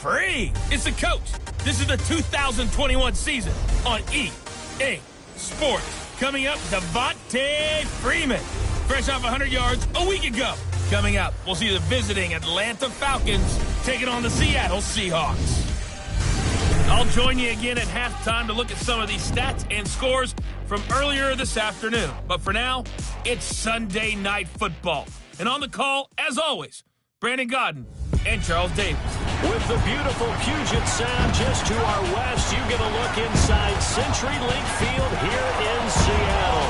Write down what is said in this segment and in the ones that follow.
free. It's the coach. This is the 2021 season on EA Sports. Coming up, Devontae Freeman, fresh off 100 yards a week ago. Coming up, we'll see the visiting Atlanta Falcons taking on the Seattle Seahawks. I'll join you again at halftime to look at some of these stats and scores from earlier this afternoon. But for now, it's Sunday Night Football. And on the call, as always, Brandon Godden and Charles Davis. With the beautiful Puget Sound just to our west, you get a look inside CenturyLink Field here in Seattle.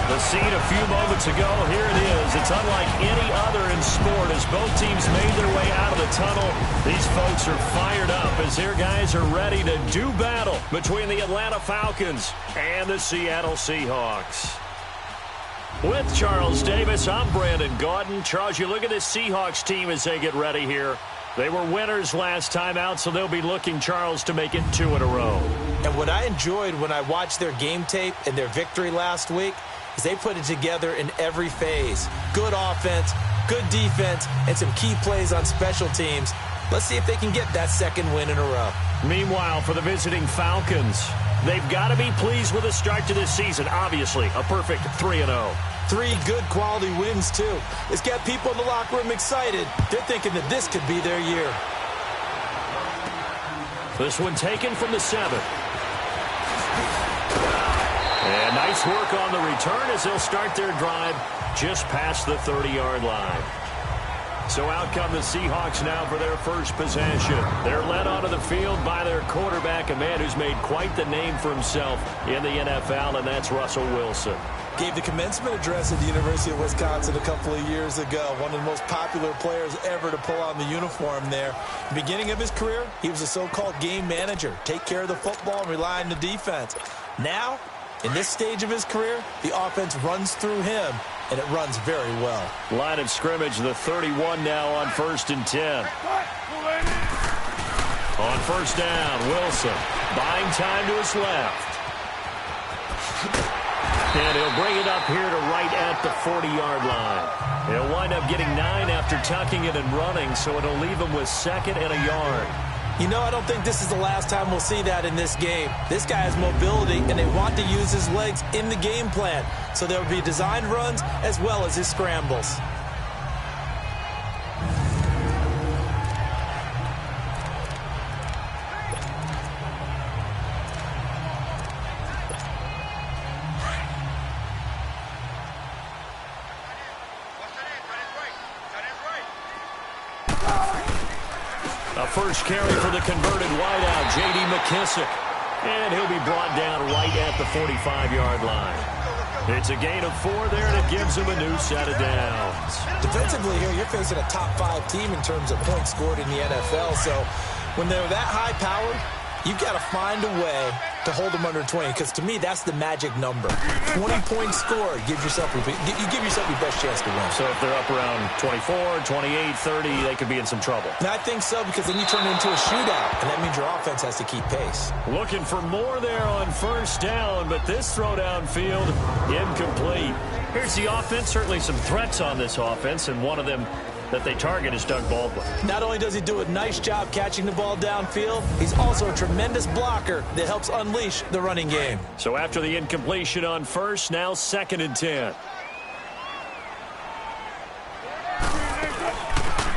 The scene a few moments ago, here it is. It's unlike any other in sport as both teams made their way out of the tunnel. These folks are fired up as their guys are ready to do battle between the Atlanta Falcons and the Seattle Seahawks. With Charles Davis, I'm Brandon Gaudin. Charles, you look at this Seahawks team as they get ready here. They were winners last time out, so they'll be looking, Charles, to make it 2 in a row. And what I enjoyed when I watched their game tape and their victory last week is they put it together in every phase. Good offense, good defense, and some key plays on special teams. Let's see if they can get that second win in a row. Meanwhile, for the visiting Falcons, they've got to be pleased with the start to this season. Obviously, a perfect 3-0. 3 good quality wins, too. It's got people in the locker room excited. They're thinking that this could be their year. This one taken from the 7. And nice work on the return as they'll start their drive just past the 30-yard line. So out come the Seahawks now for their first possession. They're led onto the field by their quarterback, a man who's made quite the name for himself in the NFL, and that's Russell Wilson. Gave the commencement address at the University of Wisconsin a couple of years ago. One of the most popular players ever to pull on the uniform there. The beginning of his career, he was a so-called game manager. Take care of the football and rely on the defense. Now, in this stage of his career, the offense runs through him, and it runs very well. Line of scrimmage, the 31 now on 1st and 10. On first down, Wilson buying time to his left. And he'll bring it up here to right at the 40-yard line. He'll wind up getting 9 after tucking it and running, so it'll leave him with 2nd and a yard. You know, I don't think this is the last time we'll see that in this game. This guy has mobility, and they want to use his legs in the game plan. So there will be designed runs as well as his scrambles. A first carry for the converted wideout, J.D. McKissick. And he'll be brought down right at the 45-yard line. It's a gain of 4 there, and it gives him a new set of downs. Defensively here, you're facing a top 5 team in terms of points scored in the NFL. So when they're that high-powered, you've got to find a way to hold them under 20, because to me, that's the magic number. 20 points scored, you give yourself your best chance to win. So if they're up around 24, 28, 30, they could be in some trouble. And I think so, because then you turn it into a shootout, and that means your offense has to keep pace. Looking for more there on first down, but this throw downfield, incomplete. Here's the offense. Certainly some threats on this offense, and one of them that they target is Doug Baldwin. Not only does he do a nice job catching the ball downfield, he's also a tremendous blocker that helps unleash the running game. So after the incompletion on first, now 2nd and 10.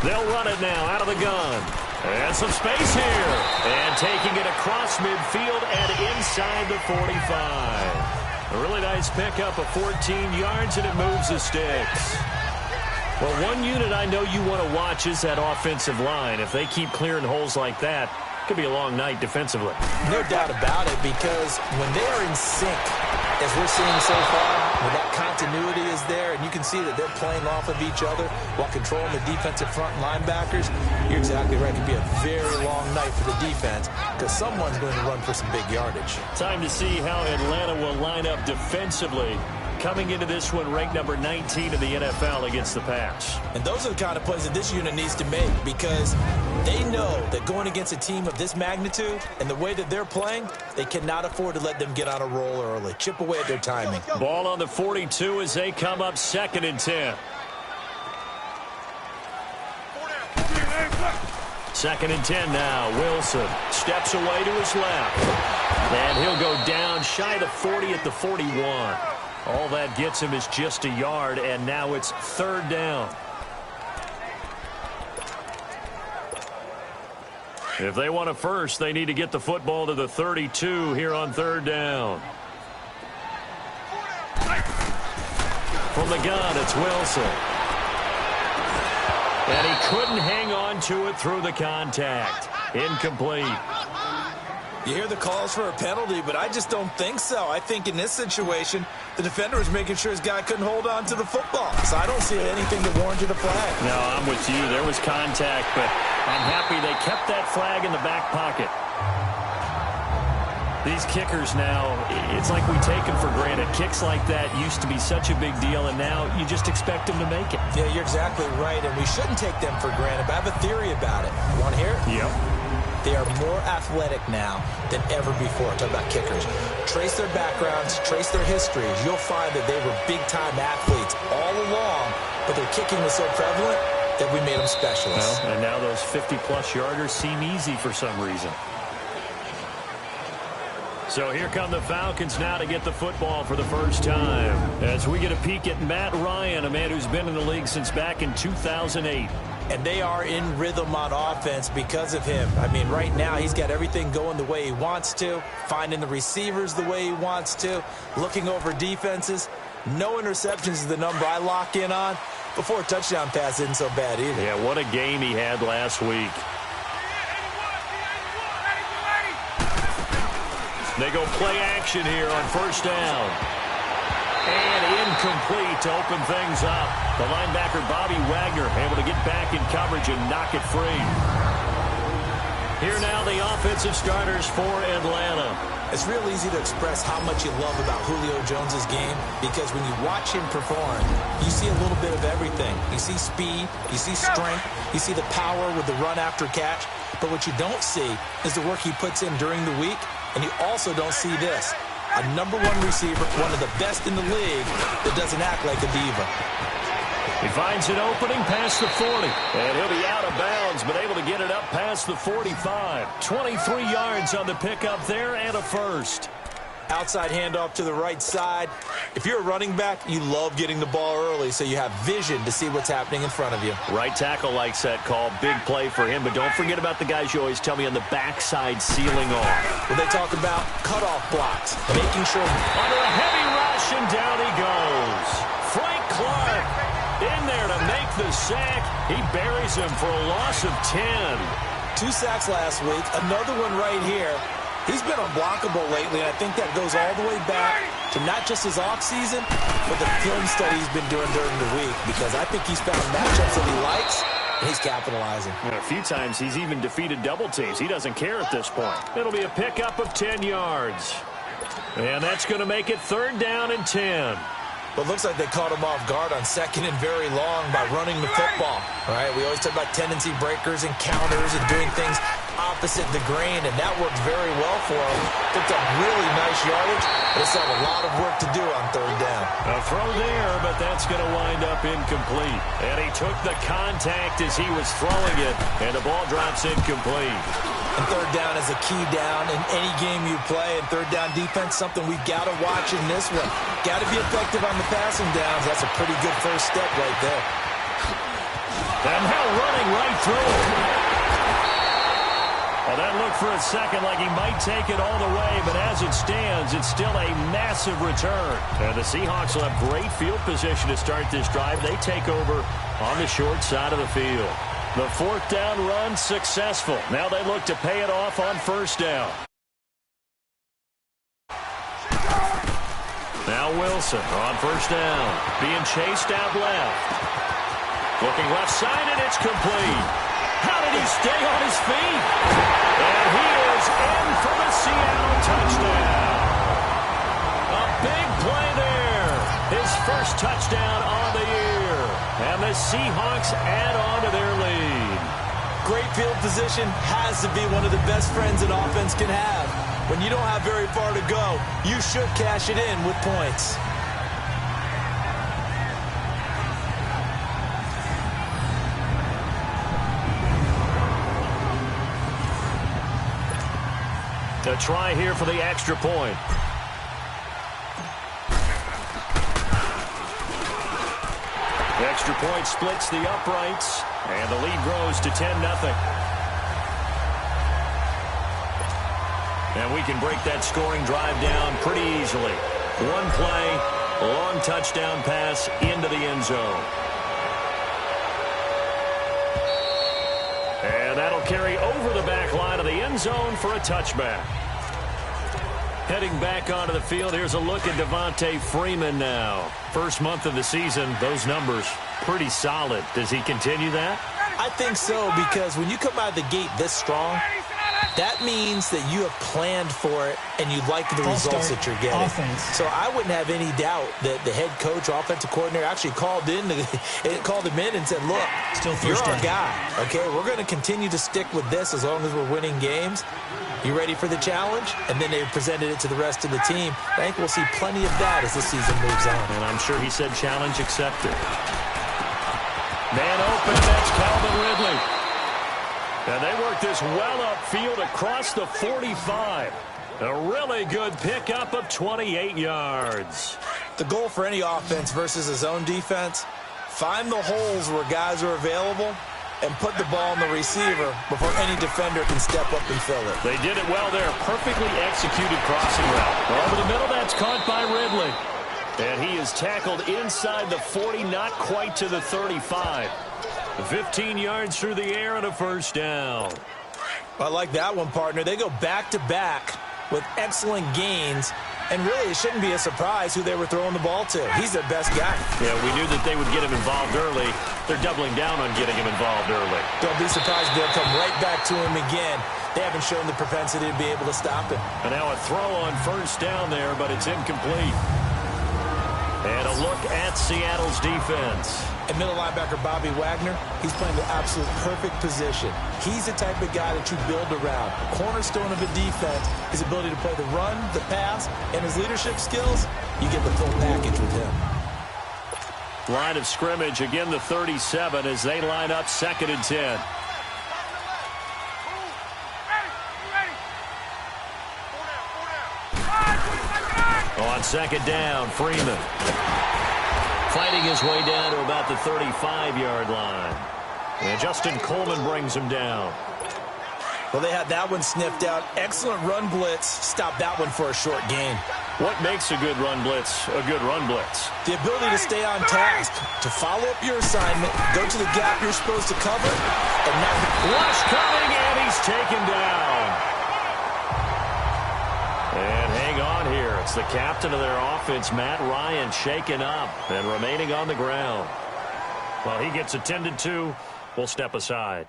They'll run it now out of the gun. And some space here. And taking it across midfield and inside the 45. A really nice pickup of 14 yards, and it moves the sticks. Well, one unit I know you want to watch is that offensive line. If they keep clearing holes like that, it could be a long night defensively. No doubt about it, because when they are in sync, as we're seeing so far, when that continuity is there, and you can see that they're playing off of each other while controlling the defensive front linebackers, you're exactly right. It could be a very long night for the defense, because someone's going to run for some big yardage. Time to see how Atlanta will line up defensively. Coming into this one, ranked number 19 in the NFL against the pass. And those are the kind of plays that this unit needs to make, because they know that going against a team of this magnitude and the way that they're playing, they cannot afford to let them get on a roll early. Chip away at their timing. Ball on the 42 as they come up 2nd and 10. 2nd and 10 now. Wilson steps away to his left. And he'll go down shy of the 40 at the 41. All that gets him is just a yard, and now it's 3rd down. If they want a first, they need to get the football to the 32 here on 3rd down. From the gun, it's Wilson. And he couldn't hang on to it through the contact. Incomplete. You hear the calls for a penalty, but I just don't think so. I think in this situation, the defender was making sure his guy couldn't hold on to the football. So I don't see anything that warranted a flag. No, I'm with you. There was contact, but I'm happy they kept that flag in the back pocket. These kickers now, it's like we take them for granted. Kicks like that used to be such a big deal, and now you just expect them to make it. Yeah, you're exactly right, and we shouldn't take them for granted, but I have a theory about it. You want to hear it? Yep. They are more athletic now than ever before. Talk about kickers. Trace their backgrounds, trace their histories. You'll find that they were big-time athletes all along, but their kicking was so prevalent that we made them specialists. Well, and now those 50-plus yarders seem easy for some reason. So here come the Falcons now to get the football for the first time. As we get a peek at Matt Ryan, a man who's been in the league since back in 2008. And they are in rhythm on offense because of him. I mean, right now, he's got everything going the way he wants to, finding the receivers the way he wants to, looking over defenses. No interceptions is the number I lock in on. Before a touchdown pass isn't so bad either. Yeah, what a game he had last week. They go play action here on 1st down. And incomplete to open things up. The linebacker, Bobby Wagner, able to get back in coverage and knock it free. Here now the offensive starters for Atlanta. It's real easy to express how much you love about Julio Jones' game because when you watch him perform, you see a little bit of everything. You see speed, you see strength, you see the power with the run after catch. But what you don't see is the work he puts in during the week, and you also don't see this. A #1 receiver, one of the best in the league, that doesn't act like a diva. He finds an opening past the 40. And he'll be out of bounds, but able to get it up past the 45. 23 yards on the pickup there and a first. Outside handoff to the right side. If you're a running back, you love getting the ball early so you have vision to see what's happening in front of you. Right tackle likes that call. Big play for him, but don't forget about the guys you always tell me on the backside sealing off. When they talk about cutoff blocks, making sure. Under a heavy rush, and down he goes. Frank Clark in there to make the sack. He buries him for a loss of 10. 2 sacks last week, another one right here. He's been unblockable lately, and I think that goes all the way back to not just his offseason, but the film study he's been doing during the week, because I think he's found matchups that he likes, and he's capitalizing. And a few times he's even defeated double teams. He doesn't care at this point. It'll be a pickup of 10 yards. And that's going to make it 3rd down and 10. But it looks like they caught him off guard on 2nd and very long by running the football. All right, we always talk about tendency breakers and counters and doing things opposite the grain, and that worked very well for him. Picked up really nice yardage, but it's had a lot of work to do on 3rd down. A throw there, but that's going to wind up incomplete. And he took the contact as he was throwing it, and the ball drops incomplete. And 3rd down is a key down in any game you play, and 3rd down defense, something we've got to watch in this one. Got to be effective on the passing downs. That's a pretty good first step right there. And now running right through it. Well, that looked for a second like he might take it all the way, but as it stands, it's still a massive return. And the Seahawks will have great field position to start this drive. They take over on the short side of the field. The 4th down run successful. Now they look to pay it off on 1st down. Now Wilson on 1st down. Being chased out left. Looking left side, and it's complete. How did he stay on his feet? And he is in for the Seattle touchdown. A big play there. His first touchdown on the year. And the Seahawks add on to their lead. Great field position has to be one of the best friends an offense can have. When you don't have very far to go, you should cash it in with points. The try here for the extra point. The extra point splits the uprights, and the lead grows to 10-0. And we can break that scoring drive down pretty easily. One play, long touchdown pass into the end zone. And that'll carry over the back line of the end zone for a touchback. Heading back onto the field, here's a look at Devontae Freeman now. First month of the season, those numbers pretty solid. Does he continue that? I think so, because when you come out of the gate this strong, that means that you have planned for it and you like the results that you're getting. So I wouldn't have any doubt that the head coach or offensive coordinator actually called him in and said, look, you're our guy. Okay, we're going to continue to stick with this as long as we're winning games. You ready for the challenge? And then they presented it to the rest of the team. I think we'll see plenty of that as the season moves on. And I'm sure he said challenge accepted. Man open, that's Calvin Ridley. And they work this well upfield across the 45. A really good pickup of 28 yards. The goal for any offense versus a zone defense, find the holes where guys are available and put the ball in the receiver before any defender can step up and fill it. They did it well there. Perfectly executed crossing route. Over the middle, that's caught by Ridley. And he is tackled inside the 40, not quite to the 35. 15 yards through the air and a first down. I like that one, partner. They go back-to-back with excellent gains, and really it shouldn't be a surprise who they were throwing the ball to. He's their best guy. Yeah, we knew that they would get him involved early. They're doubling down on getting him involved early. Don't be surprised if they'll come right back to him again. They haven't shown the propensity to be able to stop him. And now a throw on first down there, but it's incomplete. And a look at Seattle's defense. And middle linebacker Bobby Wagner, he's playing the absolute perfect position. He's the type of guy that you build around. Cornerstone of a defense, his ability to play the run, the pass, and his leadership skills, you get the full package with him. Line of scrimmage, again the 37 as they line up 2nd and 10. On 2nd down, Freeman. Fighting his way down to about the 35-yard line. And Justin Coleman brings him down. Well, they had that one sniffed out. Excellent run blitz. Stop that one for a short gain. What makes a good run blitz a good run blitz? The ability to stay on task, to follow up your assignment, go to the gap you're supposed to cover, and not rush coming, and he's taken down. And hang on here. It's the captain of their offense, Matt Ryan, shaken up and remaining on the ground. While he gets attended to, we'll step aside.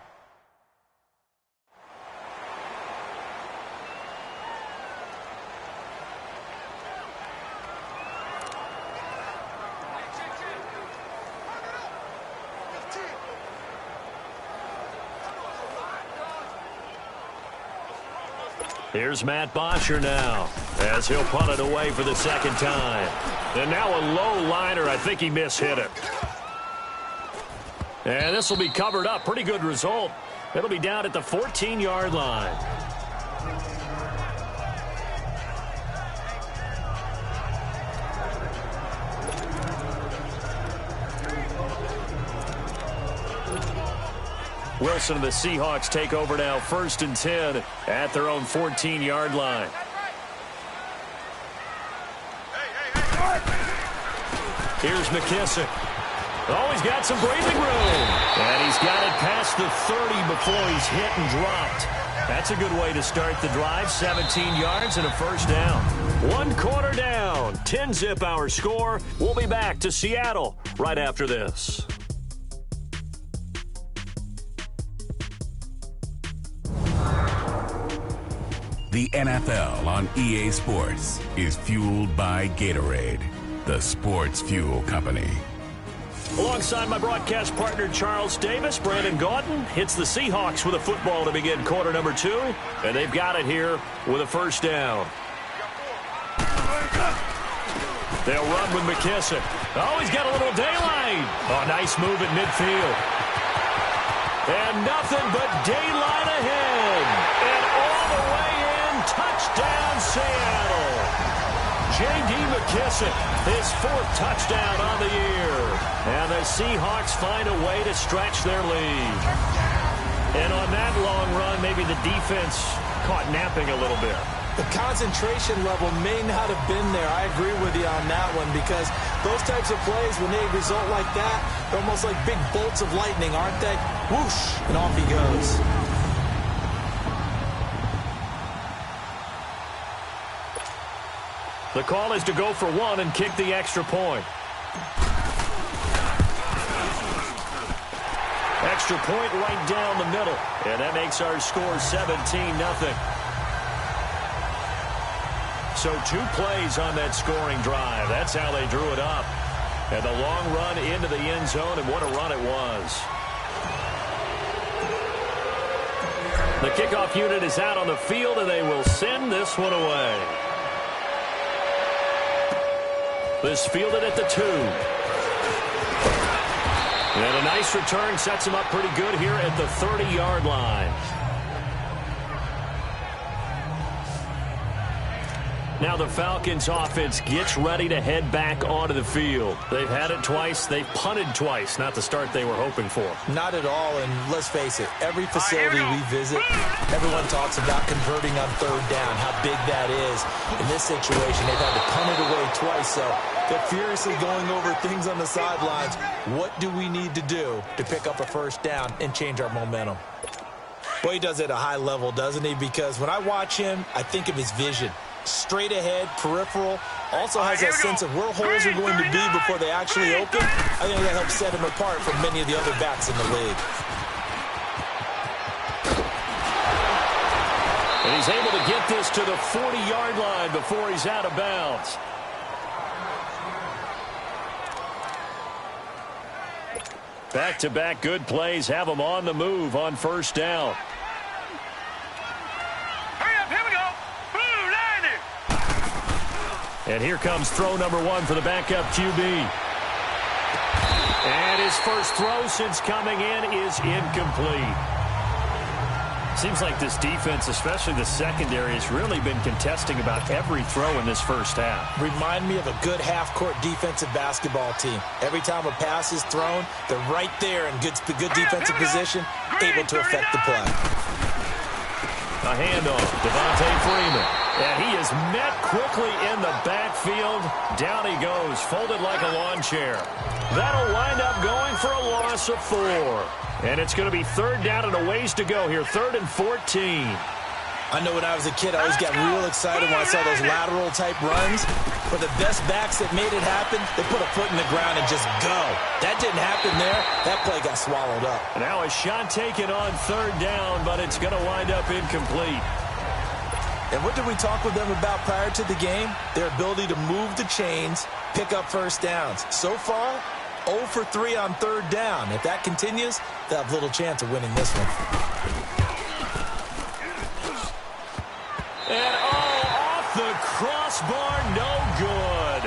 Here's Matt Bosher now as he'll punt it away for the 2nd time. And now a low liner. I think he mishit it. And this will be covered up. Pretty good result. It'll be down at the 14-yard line. Wilson and the Seahawks take over now, 1st and 10 at their own 14-yard line. Here's McKissick. Oh, he's got some breathing room. And he's got it past the 30 before he's hit and dropped. That's a good way to start the drive. 17 yards and a first down. 1 quarter down. 10-zip our score. We'll be back to Seattle right after this. The NFL on EA Sports is fueled by Gatorade, the sports fuel company. Alongside my broadcast partner Charles Davis, Brandon Gaudin hits the Seahawks with a football to begin quarter number 2, and they've got it here with a first down. They'll run with McKissick. Oh, he's got a little daylight. Oh, nice move at midfield. And nothing but daylight ahead. And all the way in touchdown, Seattle. J.D. McKissick, his 4th touchdown on the year. And the Seahawks find a way to stretch their lead. And on that long run, maybe the defense caught napping a little bit. The concentration level may not have been there. I agree with you on that one, because those types of plays, when they result like that, they're almost like big bolts of lightning, aren't they? Whoosh, and off he goes. The call is to go for 1 and kick the extra point. Extra point right down the middle. And that makes our score 17-0. So 2 plays on that scoring drive. That's how they drew it up. And the long run into the end zone, and what a run it was. The kickoff unit is out on the field, and they will send this one away. This fielded at the 2. And a nice return sets him up pretty good here at the 30-yard line. Now the Falcons offense gets ready to head back onto the field. They've had it twice. They've punted twice. Not the start they were hoping for. Not at all, and let's face it, every facility we visit, everyone talks about converting on 3rd down, how big that is. In this situation, they've had to punt it away twice, so they're furiously going over things on the sidelines. What do we need to do to pick up a 1st down and change our momentum? Well, he does it at a high level, doesn't he? Because when I watch him, I think of his vision. Straight ahead, peripheral, also has that sense of where holes are going to be before they actually open. I think that helps set him apart from many of the other backs in the league. And he's able to get this to the 40-yard line before he's out of bounds. Back-to-back good plays have him on the move on 1st down. And here comes throw number 1 for the backup QB. And his first throw since coming in is incomplete. Seems like this defense, especially the secondary, has really been contesting about every throw in this first half. Remind me of a good half-court defensive basketball team. Every time a pass is thrown, they're right there in good defensive position, able to affect the play. A handoff, Devontae Freeman. And he is met quickly in the backfield. Down he goes, folded like a lawn chair. That'll wind up going for a loss of 4. And it's going to be 3rd down and a ways to go here, 3rd and 14. I know when I was a kid, I always got real excited when I saw those lateral-type runs. But the best backs that made it happen, they put a foot in the ground and just go. That didn't happen there. That play got swallowed up. Now a shot taken on 3rd down, but it's going to wind up incomplete. And what did we talk with them about prior to the game? Their ability to move the chains, pick up 1st downs. So far, 0 for 3 on 3rd down. If that continues, they'll have little chance of winning this one. And off the crossbar, no good.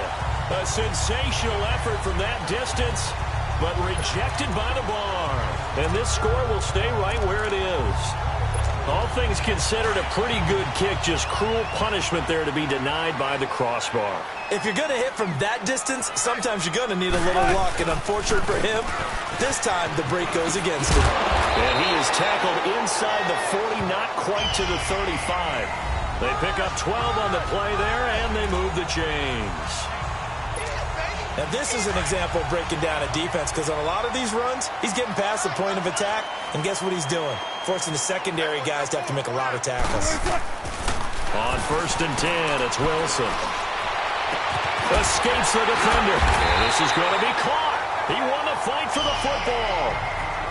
A sensational effort from that distance, but rejected by the bar. And this score will stay right where it is. All things considered, a pretty good kick, just cruel punishment there to be denied by the crossbar. If you're going to hit from that distance, sometimes you're going to need a little luck. And unfortunate for him, this time the break goes against him. And he is tackled inside the 40, not quite to the 35. They pick up 12 on the play there, and they move the chains. Now, this is an example of breaking down a defense, because on a lot of these runs, he's getting past the point of attack, and guess what he's doing? Forcing the secondary guys to have to make a lot of tackles. On 1st and 10, it's Wilson. Escapes the defender. And this is going to be caught. He won the fight for the football.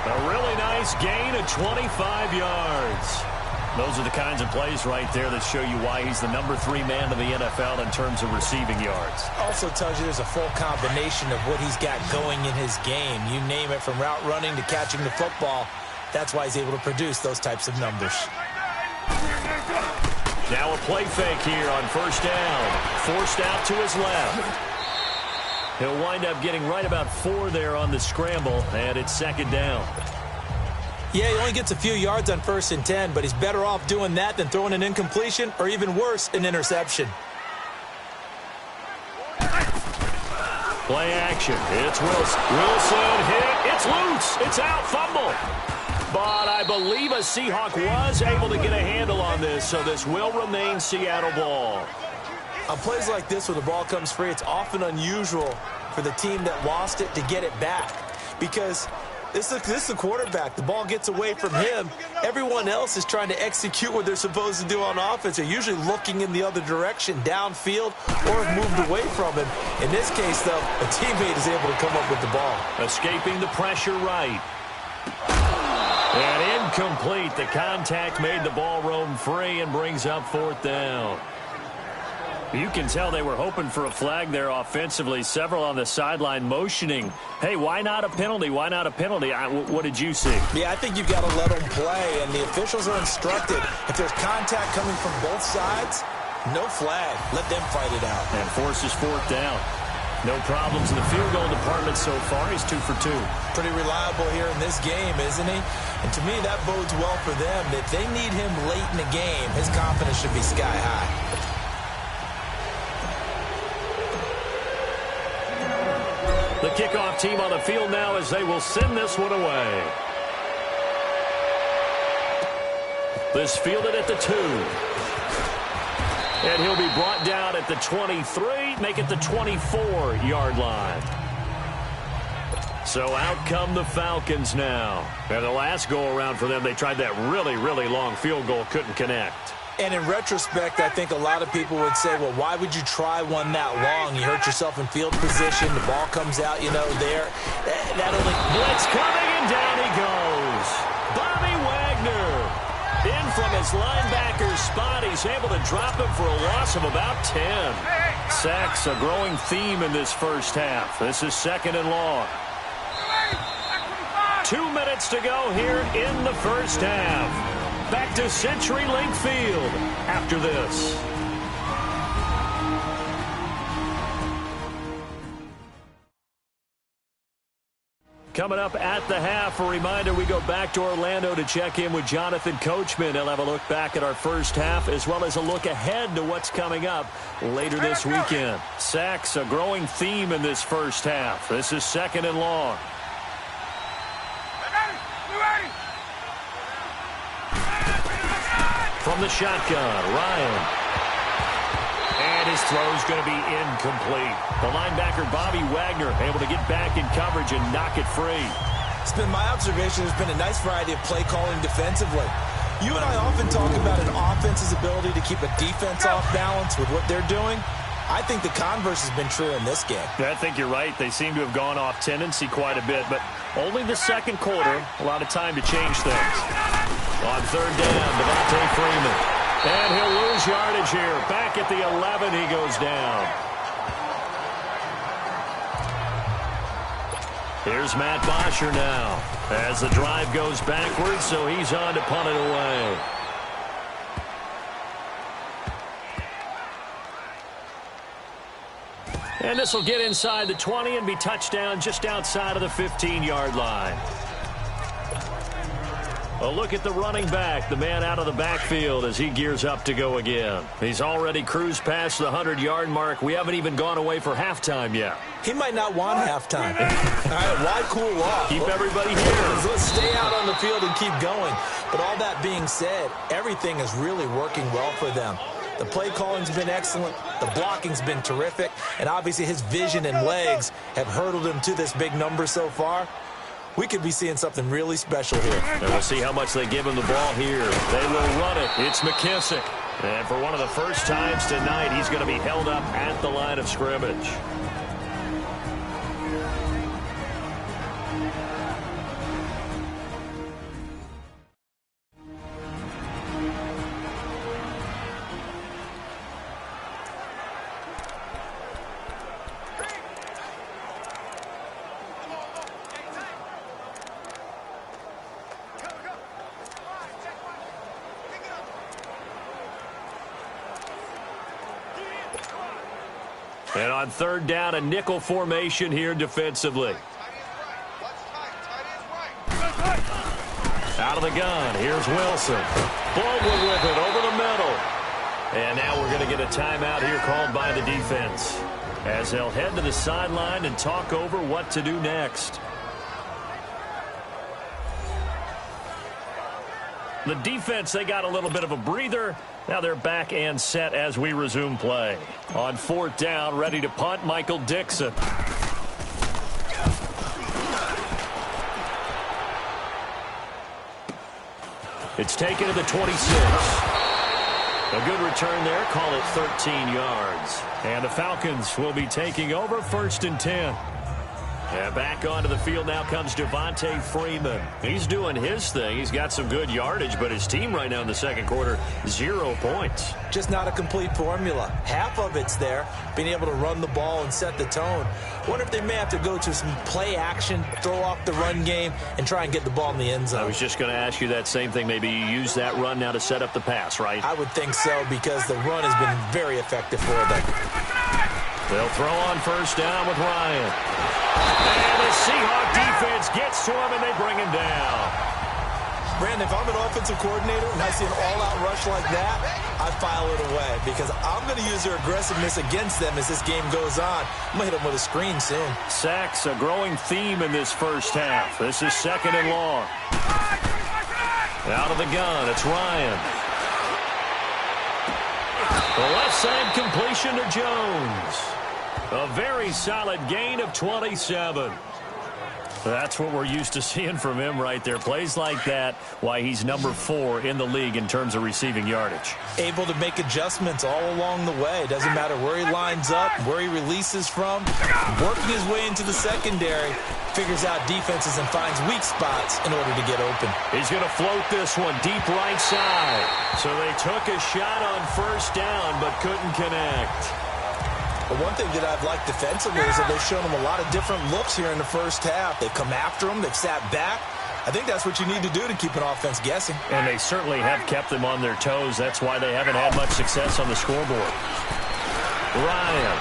A really nice gain of 25 yards. Those are the kinds of plays right there that show you why he's the number 3 man in the NFL in terms of receiving yards. Also tells you there's a full combination of what he's got going in his game. You name it, from route running to catching the football. That's why he's able to produce those types of numbers. Now a play fake here on 1st down. Forced out to his left. He'll wind up getting right about 4 there on the scramble, and it's 2nd down. Yeah, he only gets a few yards on 1st and 10, but he's better off doing that than throwing an incompletion or even worse, an interception. Play action. It's Wilson. Wilson hit. It's loose. It's out. Fumble. But I believe a Seahawk was able to get a handle on this, so this will remain Seattle ball. On plays like this where the ball comes free, it's often unusual for the team that lost it to get it back because this is the quarterback. The ball gets away from him. Everyone else is trying to execute what they're supposed to do on offense. They're usually looking in the other direction, downfield, or have moved away from him. In this case, though, a teammate is able to come up with the ball. Escaping the pressure right. And incomplete. The contact made the ball roam free and brings up 4th down. You can tell they were hoping for a flag there offensively. Several on the sideline motioning, hey, why not a penalty? Why not a penalty? What did you see? Yeah, I think you've got to let them play, and the officials are instructed. If there's contact coming from both sides, no flag. Let them fight it out. And forces 4th down. No problems in the field goal department so far. He's 2 for 2. Pretty reliable here in this game, isn't he? And to me, that bodes well for them. If they need him late in the game, his confidence should be sky high. The kickoff team on the field now as they will send this one away. This fielded at the 2. And he'll be brought down at the 23, make it the 24-yard line. So out come the Falcons now. And the last go-around for them, they tried that really, really long field goal, couldn't connect. And in retrospect, I think a lot of people would say, well, why would you try one that long? You hurt yourself in field position. The ball comes out, there. That only... Blitz coming, and down he goes. Bobby Wagner. In from his linebacker spot. He's able to drop him for a loss of about 10. Sacks, a growing theme in this first half. This is 2nd and long. 2 minutes to go here in the first half. Back to CenturyLink Field after this. Coming up at the half, a reminder, we go back to Orlando to check in with Jonathan Coachman. He'll have a look back at our first half as well as a look ahead to what's coming up later this weekend. Sacks, a growing theme in this first half. This is 2nd and long. From the shotgun, Ryan. And his throw's going to be incomplete. The linebacker, Bobby Wagner, able to get back in coverage and knock it free. It's been my observation there's been a nice variety of play calling defensively. You and I often talk about an offense's ability to keep a defense off balance with what they're doing. I think the converse has been true in this game. I think you're right. They seem to have gone off tendency quite a bit, but only the second quarter, a lot of time to change things. On 3rd down, Devontae Freeman. And he'll lose yardage here. Back at the 11, he goes down. Here's Matt Bosher now. As the drive goes backwards, so he's on to punt it away. And this will get inside the 20 and be touchdown just outside of the 15-yard line. A look at the running back, the man out of the backfield as he gears up to go again. He's already cruised past the 100-yard mark. We haven't even gone away for halftime yet. He might not want halftime. All right, why cool off? Keep everybody here. Let's stay out on the field and keep going. But all that being said, everything is really working well for them. The play calling's been excellent. The blocking's been terrific. And obviously his vision and legs have hurdled him to this big number so far. We could be seeing something really special here. And we'll see how much they give him the ball here. They will run it. It's McKissick. And for one of the first times tonight, he's going to be held up at the line of scrimmage. And on 3rd down, a nickel formation here defensively. Out of the gun, here's Wilson. Baldwin with it over the middle. And now we're going to get a timeout here called by the defense, as they'll head to the sideline and talk over what to do next. The defense, they got a little bit of a breather. Now they're back and set as we resume play. On 4th down, ready to punt, Michael Dixon. It's taken to the 26. A good return there. Call it 13 yards. And the Falcons will be taking over 1st and 10. And back onto the field now comes Devontae Freeman. He's doing his thing. He's got some good yardage, but his team right now in the second quarter, 0 points. Just not a complete formula. Half of it's there, being able to run the ball and set the tone. Wonder if they may have to go to some play action, throw off the run game, and try and get the ball in the end zone. I was just going to ask you that same thing. Maybe you use that run now to set up the pass, right? I would think so, because the run has been very effective for them. They'll throw on 1st down with Ryan. And the Seahawks defense gets to him, and they bring him down. Brandon, if I'm an offensive coordinator and I see an all-out rush like that, I file it away, because I'm going to use their aggressiveness against them as this game goes on. I'm going to hit them with a screen soon. Sacks, a growing theme in this first half. This is 2nd and long. Out of the gun, it's Ryan. The left side completion to Jones. A very solid gain of 27. That's what we're used to seeing from him right there. Plays like that, why he's number 4 in the league in terms of receiving yardage. Able to make adjustments all along the way. Doesn't matter where he lines up, where he releases from. Working his way into the secondary. Figures out defenses and finds weak spots in order to get open. He's going to float this one deep right side. So they took a shot on 1st down but couldn't connect. But one thing that I've liked defensively is that they've shown them a lot of different looks here in the first half. They've come after them. They've sat back. I think that's what you need to do to keep an offense guessing. And they certainly have kept them on their toes. That's why they haven't had much success on the scoreboard. Ryan.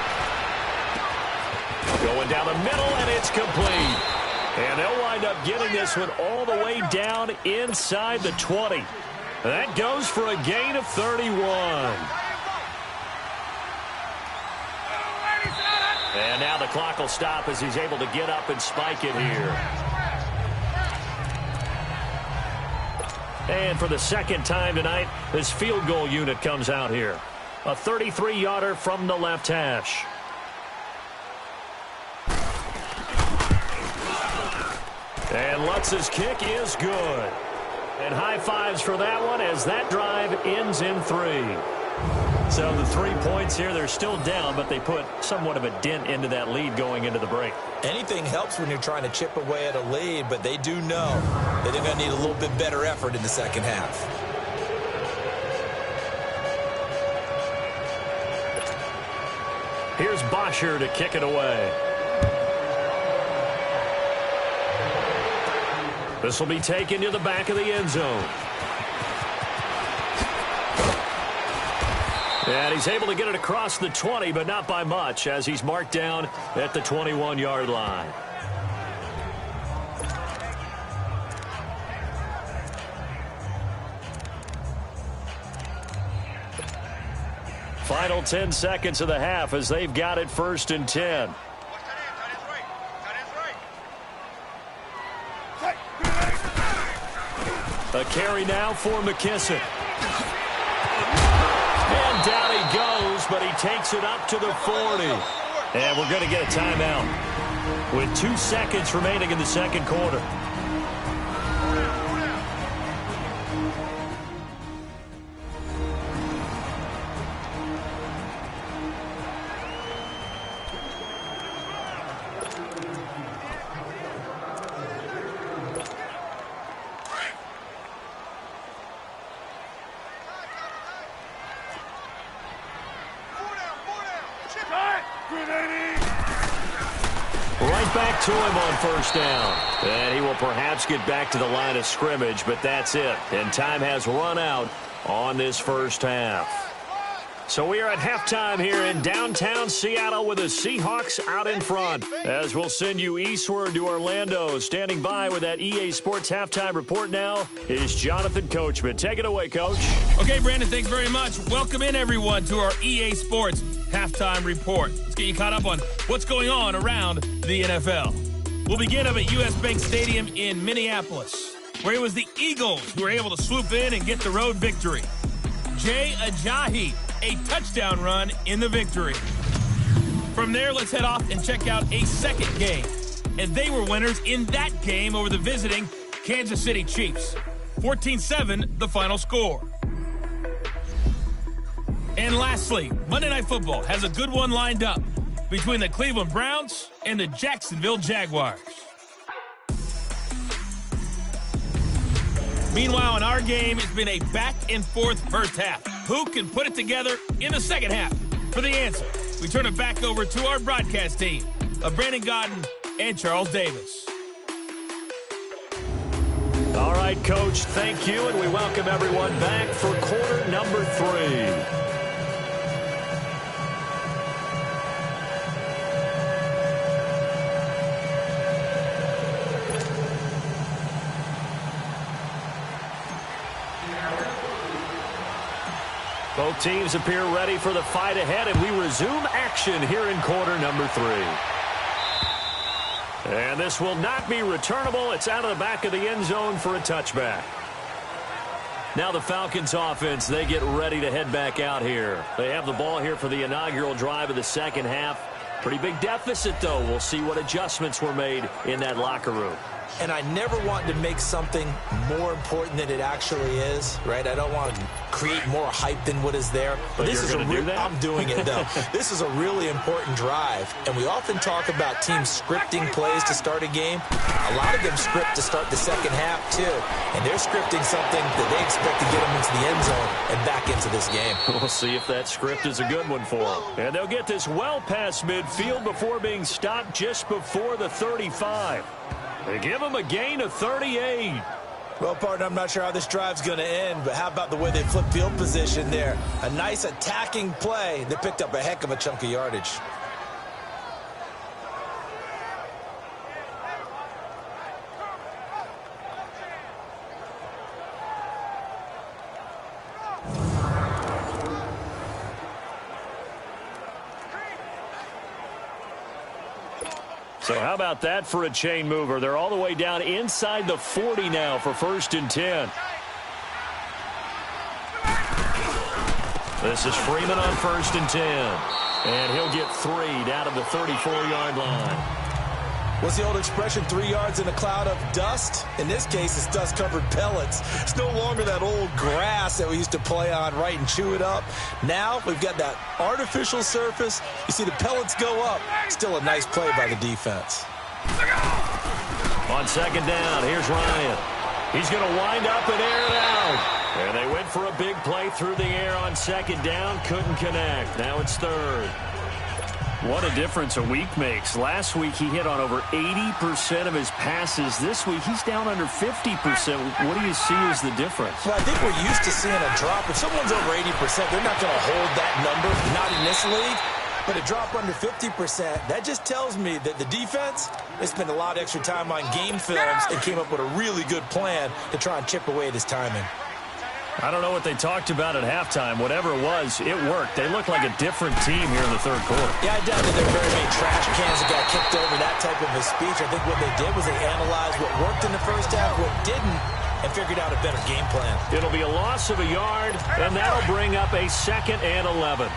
Going down the middle, and it's complete. And they'll wind up getting this one all the way down inside the 20. That goes for a gain of 31. And now the clock will stop as he's able to get up and spike it here. And for the 2nd time tonight, this field goal unit comes out here. A 33-yarder from the left hash. And Lutz's kick is good. And high fives for that one as that drive ends in 3. So the 3 points here, they're still down, but they put somewhat of a dent into that lead going into the break. Anything helps when you're trying to chip away at a lead, but they do know that they're going to need a little bit better effort in the second half. Here's Bosher to kick it away. This will be taken to the back of the end zone. And he's able to get it across the 20, but not by much, as he's marked down at the 21-yard line. Final 10 seconds of the half as they've got it 1st and 10. A carry now for McKissick. And down he goes, but he takes it up to the 40. And we're going to get a timeout with 2 seconds remaining in the second quarter. Right back to him on 1st down. And he will perhaps get back to the line of scrimmage, but that's it. And time has run out on this first half. So we are at halftime here in downtown Seattle with the Seahawks out in front. As we'll send you eastward to Orlando. Standing by with that EA Sports halftime report now is Jonathan Coachman. Take it away, Coach. Okay, Brandon, thanks very much. Welcome in, everyone, to our EA Sports halftime report. Let's get you caught up on what's going on around the NFL. We'll begin up at U.S. Bank Stadium in Minneapolis, where it was the Eagles who were able to swoop in and get the road victory. Jay Ajayi, a touchdown run in the victory. From there, let's head off and check out a second game. And they were winners in that game over the visiting Kansas City Chiefs. 14-7, the final score. And lastly, Monday Night Football has a good one lined up between the Cleveland Browns and the Jacksonville Jaguars. Meanwhile, in our game, it's been a back-and-forth first half. Who can put it together in the second half? For the answer, we turn it back over to our broadcast team of Brandon Godden and Charles Davis. All right, Coach, thank you, and we welcome everyone back for quarter number 3. Both teams appear ready for the fight ahead, and we resume action here in quarter number 3. And this will not be returnable. It's out of the back of the end zone for a touchback. Now the Falcons offense, they get ready to head back out here. They have the ball here for the inaugural drive of the second half. Pretty big deficit, though. We'll see what adjustments were made in that locker room. And I never want to make something more important than it actually is, right? I don't want to create more hype than what is there. But this is I'm doing it, though. This is a really important drive. And we often talk about teams scripting plays to start a game. A lot of them script to start the second half, too. And they're scripting something that they expect to get them into the end zone and back into this game. We'll see if that script is a good one for them. And they'll get this well past midfield before being stopped just before the 35. They give him a gain of 38. Well, partner, I'm not sure how this drive's going to end, but how about the way they flip field position there? A nice attacking play. They picked up a heck of a chunk of yardage. So how about that for a chain mover? They're all the way down inside the 40 now for 1st and 10. This is Freeman on 1st and 10. And he'll get 3 down to the 34-yard line. What's the old expression, 3 yards in a cloud of dust? In this case, it's dust-covered pellets. It's no longer that old grass that we used to play on, right, and chew it up. Now we've got that artificial surface. You see the pellets go up. Still a nice play by the defense. On 2nd down, here's Ryan. He's going to wind up and air it out. And they went for a big play through the air on 2nd down. Couldn't connect. Now it's 3rd. What a difference a week makes. Last week, he hit on over 80% of his passes. This week, he's down under 50%. What do you see as the difference? Well, I think we're used to seeing a drop. If someone's over 80%, they're not going to hold that number, not in this league. But a drop under 50%, that just tells me that the defense, they spent a lot of extra time on game films and came up with a really good plan to try and chip away at his timing. I don't know what they talked about at halftime. Whatever it was, it worked. They look like a different team here in the 3rd quarter. Yeah, I doubt that there are very many trash cans that got kicked over that type of a speech. I think what they did was they analyzed what worked in the first half, what didn't, and figured out a better game plan. It'll be a loss of a yard, and that'll bring up a 2nd and 11.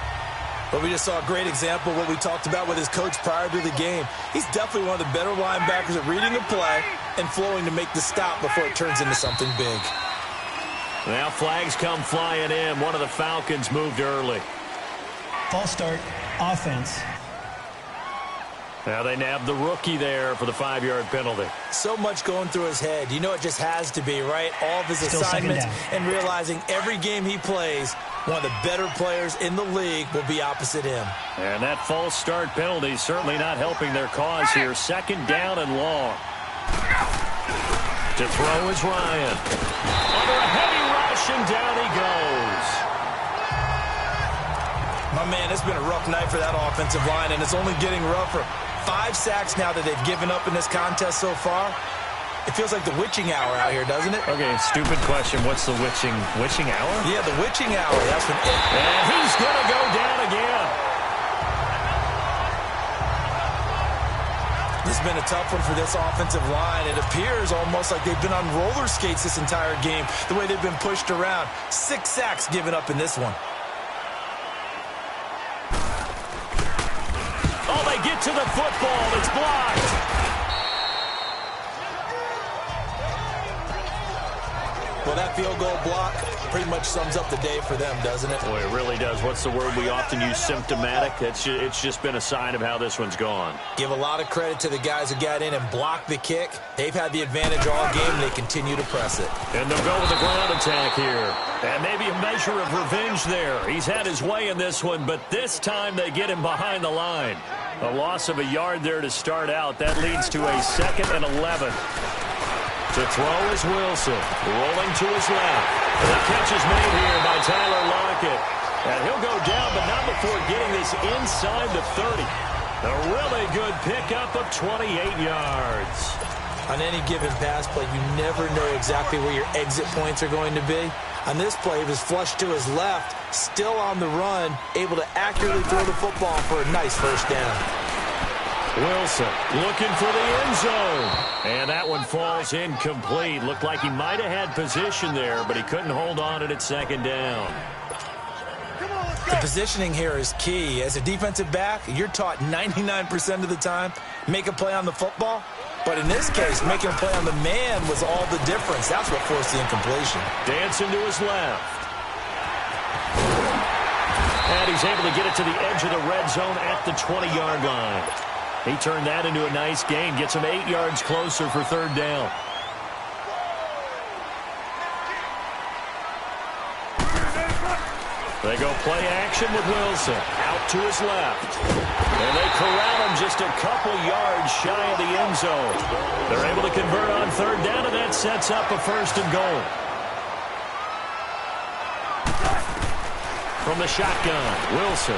But we just saw a great example of what we talked about with his coach prior to the game. He's definitely one of the better linebackers at reading a play and flowing to make the stop before it turns into something big. Now flags come flying in. One of the Falcons moved early. False start, offense. Now they nabbed the rookie there for the 5-yard penalty. So much going through his head. You know it just has to be, right? All of his Still assignments and realizing every game he plays, one of the better players in the league will be opposite him. And that false start penalty certainly not helping their cause here. 2nd down and long. To throw is Ryan. Under a heavy rush, and down he goes. My man, it's been a rough night for that offensive line, and it's only getting rougher. 5 sacks now that they've given up in this contest so far. It feels like the witching hour out here, doesn't it? Okay, stupid question. What's the witching hour? Yeah, the witching hour. That's what it. And he's going to go down again. This has been a tough one for this offensive line. It appears almost like they've been on roller skates this entire game, the way they've been pushed around. 6 sacks given up in this one. Oh, they get to the football. It's blocked. Well, that field goal block pretty much sums up the day for them, doesn't it? Boy, it really does. What's the word we often use? Symptomatic. It's just been a sign of how this one's gone. Give a lot of credit to the guys who got in and blocked the kick. They've had the advantage all game, and they continue to press it. And they'll go with the ground attack here. And maybe a measure of revenge there. He's had his way in this one, but this time they get him behind the line. A loss of a yard there to start out. That leads to a 2nd and 11. To throw is Wilson, rolling to his left. And the catch is made here by Tyler Lockett. And he'll go down, but not before getting this inside the 30. A really good pickup of 28 yards. On any given pass play, you never know exactly where your exit points are going to be. On this play, he was flushed to his left, still on the run, able to accurately throw the football for a nice first down. Wilson looking for the end zone. And that one falls incomplete. Looked like he might have had position there, but he couldn't hold on it at 2nd down. The positioning here is key. As a defensive back, you're taught 99% of the time, make a play on the football. But in this case, making a play on the man was all the difference. That's what forced the incompletion. Dancing to his left. And he's able to get it to the edge of the red zone at the 20-yard line. He turned that into a nice gain. Gets him 8 yards closer for 3rd down. They go play action with Wilson. Out to his left. And they corral him just a couple yards shy of the end zone. They're able to convert on 3rd down, and that sets up a 1st and goal. From the shotgun, Wilson.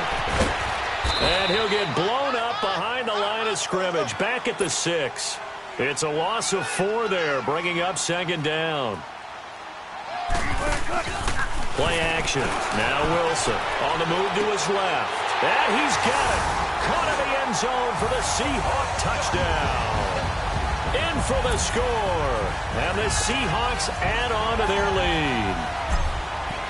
And he'll get blown up behind the line of scrimmage. Back at the 6. It's a loss of 4 there, bringing up 2nd down. Play action. Now Wilson on the move to his left. And he's got it. Caught in the end zone for the Seahawk touchdown. In for the score. And the Seahawks add on to their lead.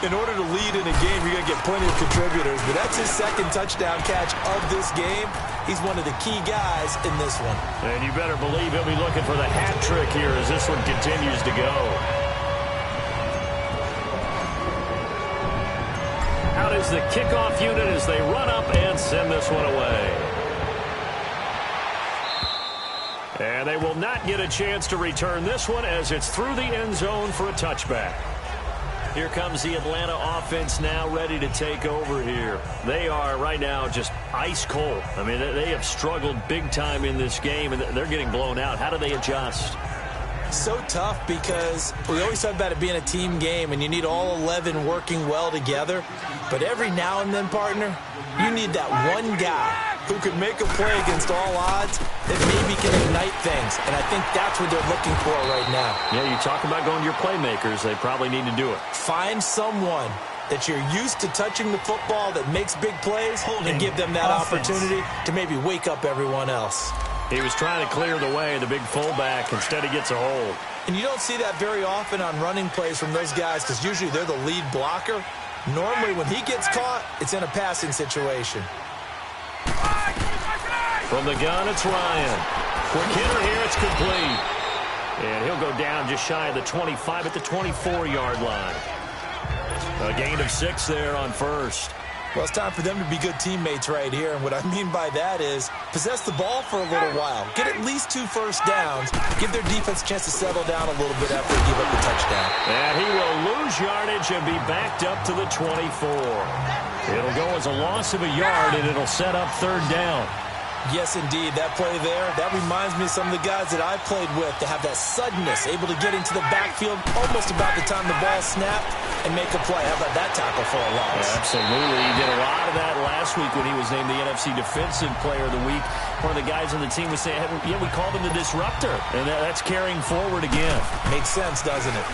In order to lead in a game, you're going to get plenty of contributors, but that's his 2nd touchdown catch of this game. He's one of the key guys in this one. And you better believe he'll be looking for the hat trick here as this one continues to go. Out is the kickoff unit as they run up and send this one away. And they will not get a chance to return this one as it's through the end zone for a touchback. Here comes the Atlanta offense now ready to take over here. They are right now just ice cold. I mean, they have struggled big time in this game, and they're getting blown out. How do they adjust? So tough because we always talk about it being a team game, and you need all 11 working well together. But every now and then, partner, you need that one guy who could make a play against all odds that maybe can ignite things. And I think that's what they're looking for right now. Yeah, you talk about going to your playmakers. They probably need to do it. Find someone that you're used to touching the football that makes big plays and give them that opportunity to maybe wake up everyone else. He was trying to clear the way, the big fullback. Instead, he gets a hold. And you don't see that very often on running plays from those guys because usually they're the lead blocker. Normally, when he gets caught, it's in a passing situation. From the gun, it's Ryan. Quick hitter here, it's complete. And he'll go down just shy of the 25 at the 24-yard line. A gain of 6 there on 1st. Well, it's time for them to be good teammates right here. And what I mean by that is possess the ball for a little while. Get at least 2 first downs. Give their defense a chance to settle down a little bit after they give up the touchdown. And he will lose yardage and be backed up to the 24. It'll go as a loss of a yard, and it'll set up 3rd down. Yes, indeed. That play there, that reminds me of some of the guys that I played with to have that suddenness, able to get into the backfield almost about the time the ball snapped and make a play. How about that tackle for a loss? Yeah, absolutely. He did a lot of that last week when he was named the NFC Defensive Player of the Week. One of the guys on the team was saying, yeah, we called him the disruptor, and that's carrying forward again. Makes sense, doesn't it?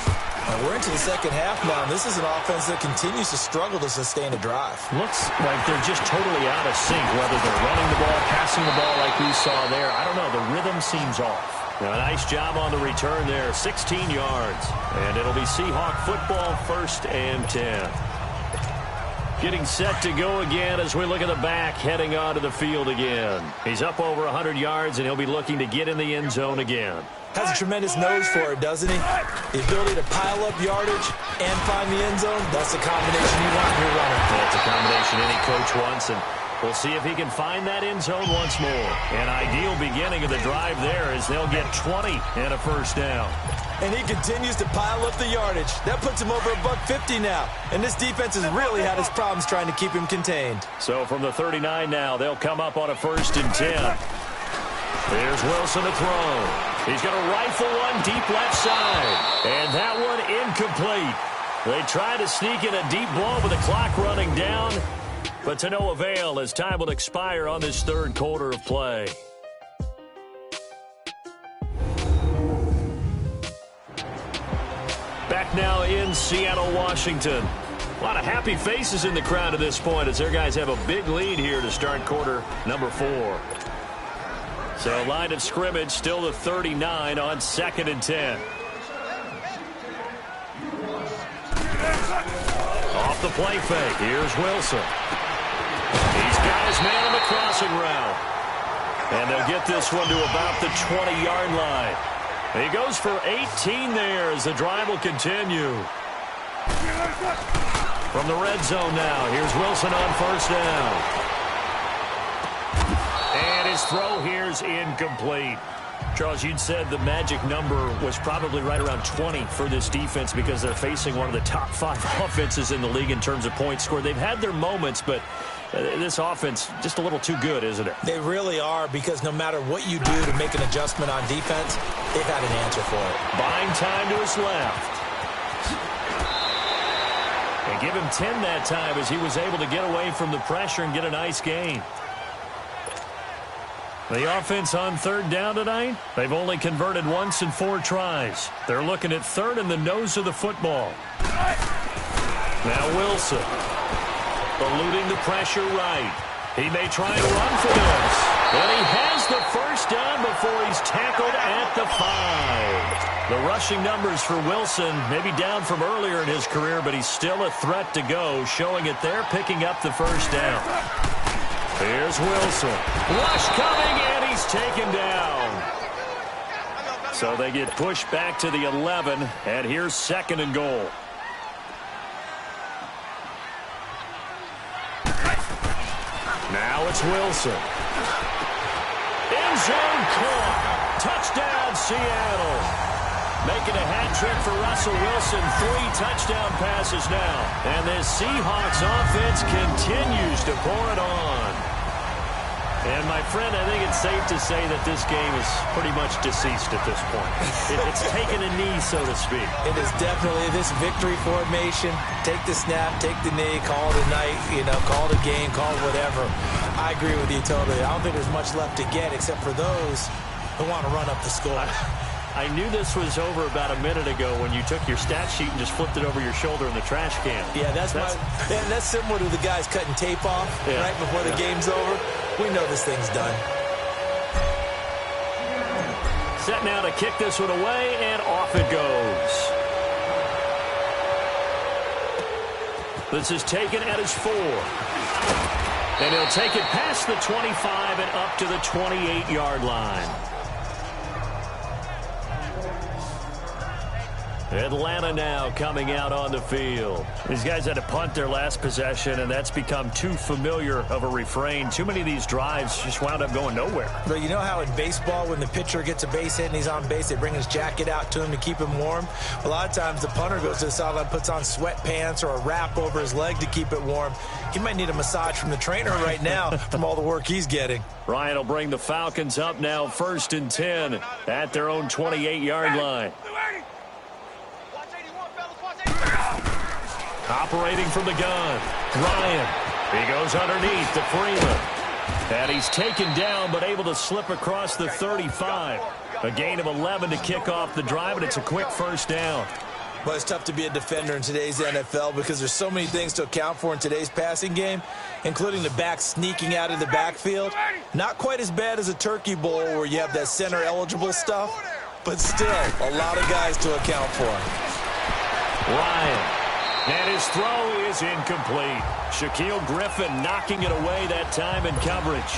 We're into the second half now, and this is an offense that continues to struggle to sustain a drive. Looks like they're just totally out of sync, whether they're running the ball, passing the ball like we saw there. I don't know. The rhythm seems off. Now, a nice job on the return there, 16 yards. And it'll be Seahawk football, 1st and 10. Getting set to go again as we look at the back, heading onto the field again. He's up over 100 yards, and he'll be looking to get in the end zone again. Has a tremendous nose for it, doesn't he? The ability to pile up yardage and find the end zone, that's the combination you want in your runner. That's a combination any coach wants, and we'll see if he can find that end zone once more. An ideal beginning of the drive there as they'll get 20 and a first down. And he continues to pile up the yardage. That puts him over $150 now. And this defense has really had its problems trying to keep him contained. So from the 39 now, they'll come up on a 1st and 10. There's Wilson to throw. He's going to rifle one deep left side. And that one incomplete. They try to sneak in a deep ball with the clock running down. But to no avail as time will expire on this 3rd quarter of play. Back now in Seattle, Washington. A lot of happy faces in the crowd at this point as their guys have a big lead here to start quarter number 4. So line of scrimmage still the 39 on 2nd and 10. Off the play fake. Here's Wilson. He's got his man on the crossing route. And they'll get this one to about the 20-yard line. He goes for 18 there as the drive will continue. From the red zone now, here's Wilson on 1st down. And his throw here's incomplete. Charles, you'd said the magic number was probably right around 20 for this defense because they're facing one of the top 5 offenses in the league in terms of points scored. They've had their moments, but this offense just a little too good, isn't it? They really are, because no matter what you do to make an adjustment on defense, they've had an answer for it. Buying time to his left. And give him 10 that time as he was able to get away from the pressure and get a nice gain. The offense on 3rd down tonight, they've only converted once in 4 tries. They're looking at 3rd in the nose of the football. Now Wilson, eluding the pressure right. He may try and run for this. But he has the first down before he's tackled at the 5. The rushing numbers for Wilson maybe down from earlier in his career, but he's still a threat to go, showing it there, picking up the first down. Here's Wilson. Rush coming, and he's taken down. So they get pushed back to the 11, and here's 2nd and goal. Now it's Wilson. End zone caught. Touchdown, Seattle. Making a hat trick for Russell Wilson. 3 touchdown passes now. And this Seahawks offense continues to pour it on. And, my friend, I think it's safe to say that this game is pretty much deceased at this point. It's taken a knee, so to speak. It is definitely this victory formation. Take the snap, take the knee, call it a night, call it a game, call it whatever. I agree with you totally. I don't think there's much left to get except for those who want to run up the score. I knew this was over about a minute ago when you took your stat sheet and just flipped it over your shoulder in the trash can. Yeah, that's similar to the guys cutting tape off right before the game's over. We know this thing's done. Set now to kick this one away, and off it goes. This is taken at his 4. And he'll take it past the 25 and up to the 28-yard line. Atlanta now coming out on the field. These guys had to punt their last possession, and that's become too familiar of a refrain. Too many of these drives just wound up going nowhere. But you know how in baseball, when the pitcher gets a base hit and he's on base, they bring his jacket out to him to keep him warm? A lot of times the punter goes to the sideline, puts on sweatpants or a wrap over his leg to keep it warm. He might need a massage from the trainer right now from all the work he's getting. Ryan will bring the Falcons up now 1st and 10 at their own 28-yard line. Operating from the gun, Ryan. He goes underneath to Freeman. And he's taken down but able to slip across the 35. A gain of 11 to kick off the drive, and it's a quick first down. Well, it's tough to be a defender in today's NFL because there's so many things to account for in today's passing game, including the back sneaking out of the backfield. Not quite as bad as a turkey bowl where you have that center-eligible stuff, but still a lot of guys to account for. Ryan. And his throw is incomplete. Shaquille Griffin knocking it away that time in coverage.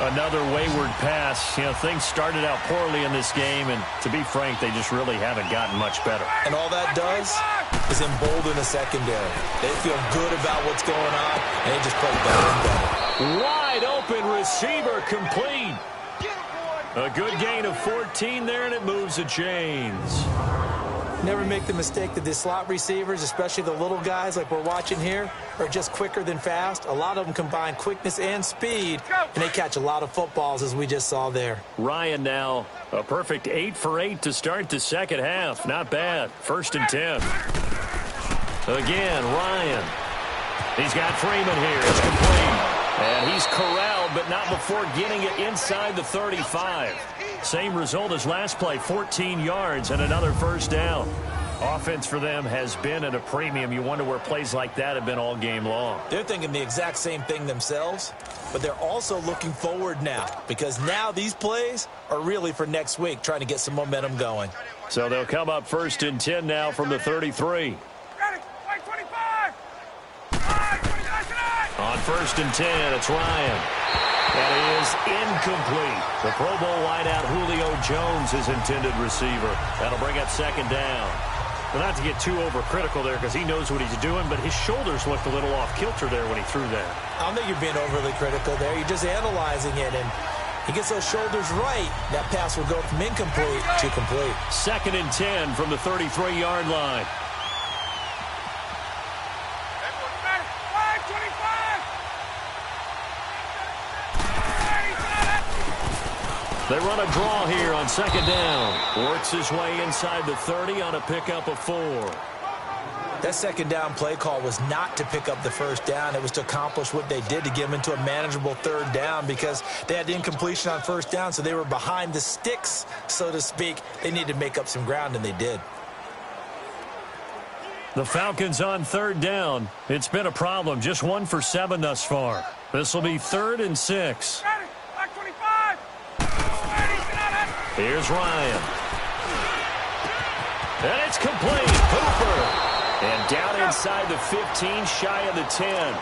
Another wayward pass. You know, things started out poorly in this game, and to be frank, they just really haven't gotten much better. And all that does is embolden the secondary. They feel good about what's going on, and they just play better and better. Wide open receiver complete. A good gain of 14 there, and it moves the chains. Never make the mistake that the slot receivers, especially the little guys like we're watching here, are just quicker than fast. A lot of them combine quickness and speed, and they catch a lot of footballs, as we just saw there. Ryan now, a perfect 8 for 8 to start the second half. Not bad. 1st and 10. Again, Ryan. He's got Freeman here. It's complete. And he's corralled, but not before getting it inside the 35. Same result as last play, 14 yards and another first down. Offense for them has been at a premium. You wonder where plays like that have been all game long. They're thinking the exact same thing themselves, but they're also looking forward now because now these plays are really for next week, trying to get some momentum going. So they'll come up 1st and 10 now from the 33. On 1st and 10, it's Ryan. That is incomplete. The Pro Bowl wideout Julio Jones is intended receiver. That'll bring up 2nd down. Well, not to get too overcritical there because he knows what he's doing, but his shoulders looked a little off kilter there when he threw that. I don't think you're being overly critical there. You're just analyzing it, and he gets those shoulders right. That pass will go from incomplete to complete. 2nd and 10 from the 33-yard line. They run a draw here on 2nd down. Works his way inside the 30 on a pickup of 4. That 2nd down play call was not to pick up the 1st down. It was to accomplish what they did to get them into a manageable 3rd down because they had incompletion on 1st down, so they were behind the sticks, so to speak. They needed to make up some ground, and they did. The Falcons on 3rd down. It's been a problem. Just 1 for 7 thus far. This will be 3rd and 6. Here's Ryan. And it's complete. Hooper. And down inside the 15, shy of the 10.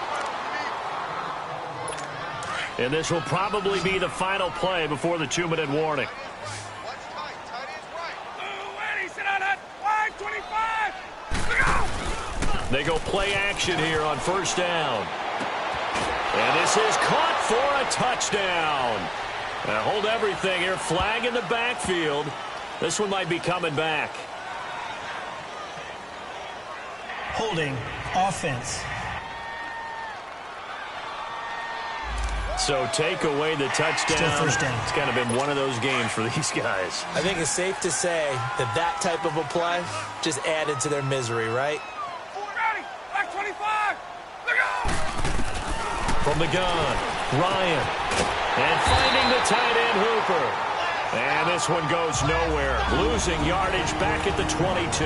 And this will probably be the final play before the 2-minute warning. They go play action here on 1st down. And this is caught for a touchdown. Now hold everything here. Flag in the backfield. This one might be coming back. Holding offense. So take away the touchdown. Still 1st down. It's kind of been one of those games for these guys. I think it's safe to say that that type of a play just added to their misery, right? From the gun, Ryan. And finding the tight end, Hooper. And this one goes nowhere. Losing yardage back at the 22.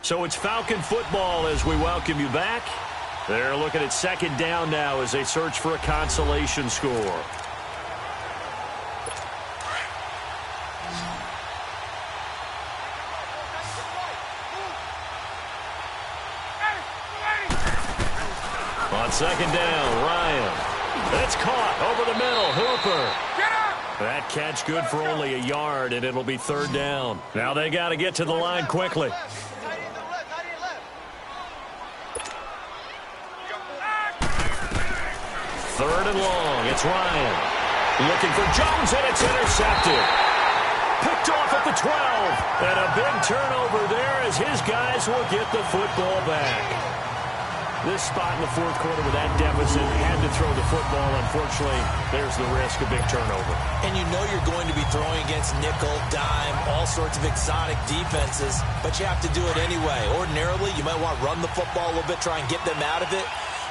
So it's Falcon football as we welcome you back. They're looking at 2nd down now as they search for a consolation score. On second down, Ryan. It's caught over the middle. Hooper. That catch good for only a yard, and it'll be third down. Now they got to get to the line quickly. Third and long. It's Ryan. Looking for Jones, and it's intercepted. Picked off at the 12. And a big turnover there as his guys will get the football back. This spot in the fourth quarter with that deficit, had to throw the football. Unfortunately, there's the risk of big turnover. And you know you're going to be throwing against nickel, dime, all sorts of exotic defenses, but you have to do it anyway. Ordinarily, you might want to run the football a little bit, try and get them out of it.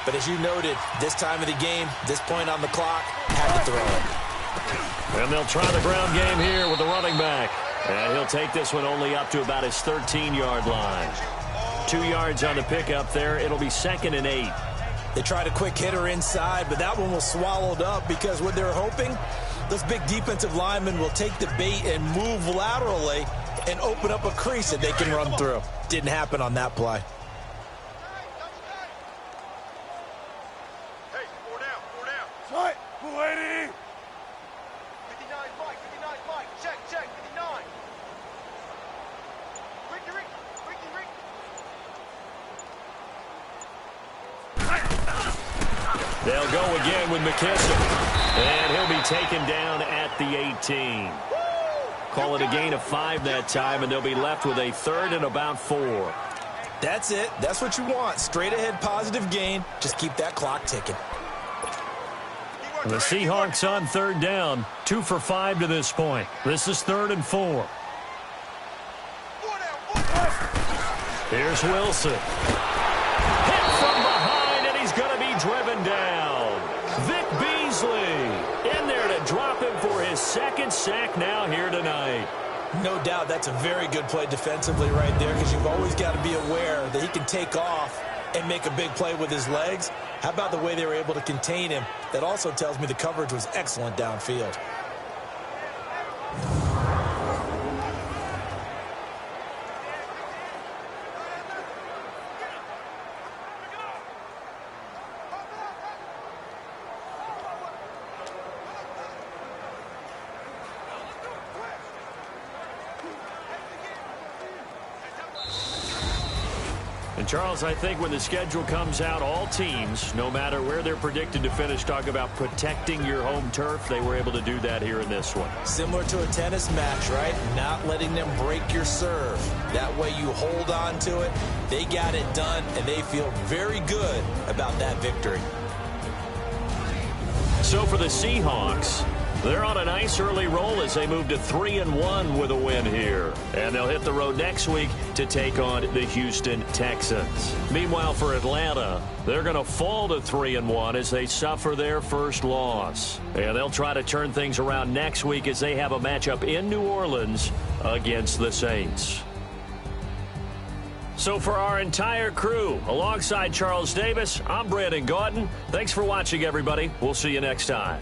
But as you noted, this time of the game, this point on the clock, had to throw it. And they'll try the ground game here with the running back. And he'll take this one only up to about his 13-yard line. 2 yards on the pickup there. It'll be 2nd and 8. They tried a quick hitter inside, but that one was swallowed up because what they're hoping, those big defensive linemen will take the bait and move laterally and open up a crease that they can run through. Didn't happen on that play. Hey, 4 down, 4 down. What? 480. 59, Mike, 59, Mike. Check, 59. Ricky. They'll go again with McKissick. And he'll be taken down at the 18. Call it a gain of 5 that time, and they'll be left with a 3rd and about 4. That's it. That's what you want. Straight ahead positive gain. Just keep that clock ticking. The Seahawks on 3rd down. 2 for 5 to this point. This is 3rd and 4. Here's Wilson. Hit from behind, and he's going to be driven down. Vic Beasley in there to drop him for his 2nd sack now here tonight. No doubt that's a very good play defensively right there because you've always got to be aware that he can take off and make a big play with his legs. How about the way they were able to contain him? That also tells me the coverage was excellent downfield. And Charles, I think when the schedule comes out, all teams, no matter where they're predicted to finish, talk about protecting your home turf. They were able to do that here in this one. Similar to a tennis match, right? Not letting them break your serve. That way you hold on to it. They got it done, and they feel very good about that victory. So for the Seahawks, they're on a nice early roll as they move to 3-1 with a win here. And they'll hit the road next week to take on the Houston Texans. Meanwhile, for Atlanta, they're going to fall to 3-1 as they suffer their first loss. And they'll try to turn things around next week as they have a matchup in New Orleans against the Saints. So for our entire crew, alongside Charles Davis, I'm Brandon Gautin. Thanks for watching, everybody. We'll see you next time.